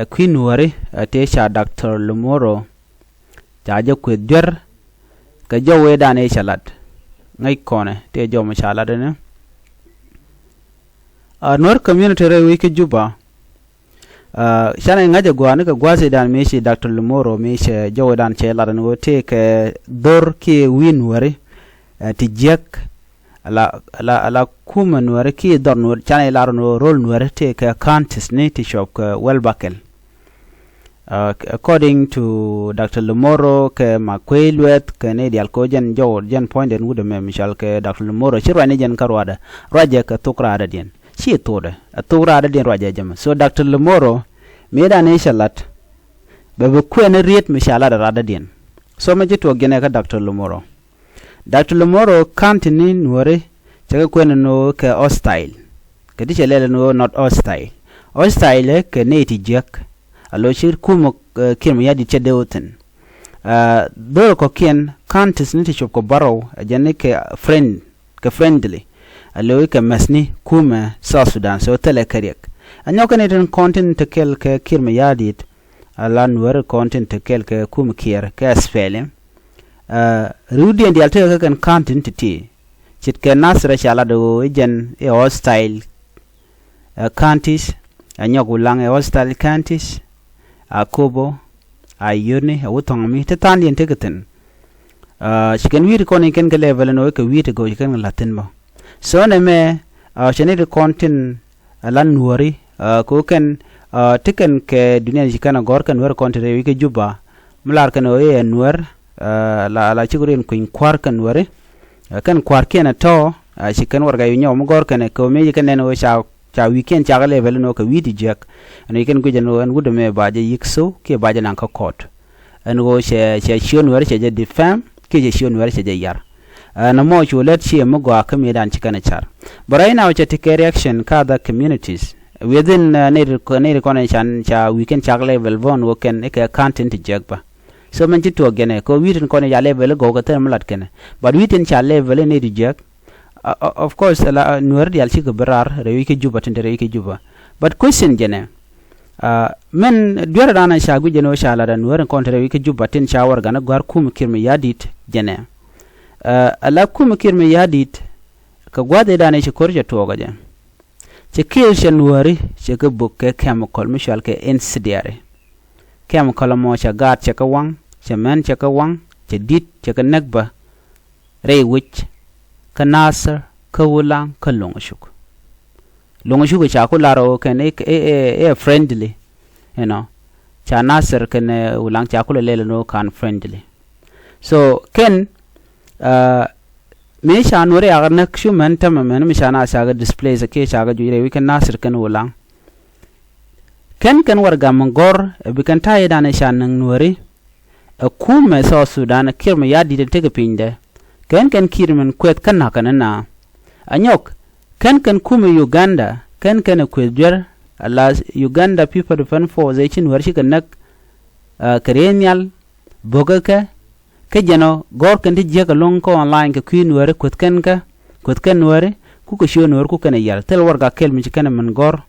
Queen Wari te cha Dr. Lumoro cha jo ku der ka jo we dane chalat ngai kone te jo ma chala de Nor community re wiki Juba shana ngaje gwane ka gwase dan meshi Dr. Lumoro meshi jo dan chela dan go te ke dor ki win wari ti jek ala kuma nuwar ki dor nuwar chana ilaro no rol nuwar te ka kantis ne ti shop ka welbakel according to Dr. Lumoro ke makwelwet ke ne dial ko jen jo jen point en wude me michal ke Dr. Lumoro chirwa ne jen karwada raje ka tukra ada dien chi tode tukra ada dien raje jam so Dr. Lumoro me da ne shalat be ku ne riet mishala da ada dien so me jitu gene ka Dr. Lumoro kantini nuore chaka kwena no ke hostile ke di chelele no not hostile ke neti jek alo shir kumo kirmo yadi chedeoten doro ko kien kantis niti chop ko baro ajane ke friendly alo ke masni kuma South Sudan so tele kariek anyoka neten content te kel ke kirmo yadi ala nuore content te kel ke kuma kier ke asfele Rudy and the alter can quantity. Chit can nasra shala do ejen a hostile counties, a nyogulang a hostile counties, a kobo, a uni, a wutongi, Tatani and Tigaton. She can read a can level and work a week ago, you can Latin. So, me, she need a content a land worry, cook ticken ke dunia jikana gorkan wer kontre wike Juba, Mularkan away and wer. La chigurin kuin kwarkan wari kan kwarken to chikan warga yunyo mugor kan ko me kan no cha weekend cha level no ka widi jek and you can go no and would me baje yikso ke baje nan ka court and go she shion wari che de fam ke je shion wari che yar na mo chu let chi mugo akame dan chikan char but right now che take reaction ka the communities within need connection cha weekend cha level one wo ken e ka content jek ba so man jitu agene ko witin ko ne ya level go ga term lat kene but witin cha level ne reject of course la nuer di alchi ko berar re wiki Juba tende re wiki Juba but question jene men duara dana sha gu jeno sha la dan nuer ko tende wiki Juba tin cha war gana gar kum kirmi yadit jene ala kum kirmi yadit ka gwade dana shi korje to ga jen che kil sha nuari che ko bukke chemical mishal ke insidiary chemical mo cha gat cha ka wang cha men cha ka wang cha dit cha ka negba re wich ka nasar ka wulang ka longshuk cha ko laro ken e friendly you know cha nasar ken wulang cha ko lele no kan friendly so ken me sha nore agarna kshu men tamamen me sha na sa ga display za ke cha ga jure we ken nasar ken wulang ken warga mangor bikan taye dana shanang nuari a kume South Sudan kirma yadi de tege pinde ken kirmen kwet kana na anyok ken kume Uganda ken kwedwer ala Uganda people defend for they chin warshi kanak kerenial bogaka ke jeno gor ken ti jega long ko online ke queen wari kwet ken nuari ku ko shio nuari ku ken yar tel warga kel mi ken mangor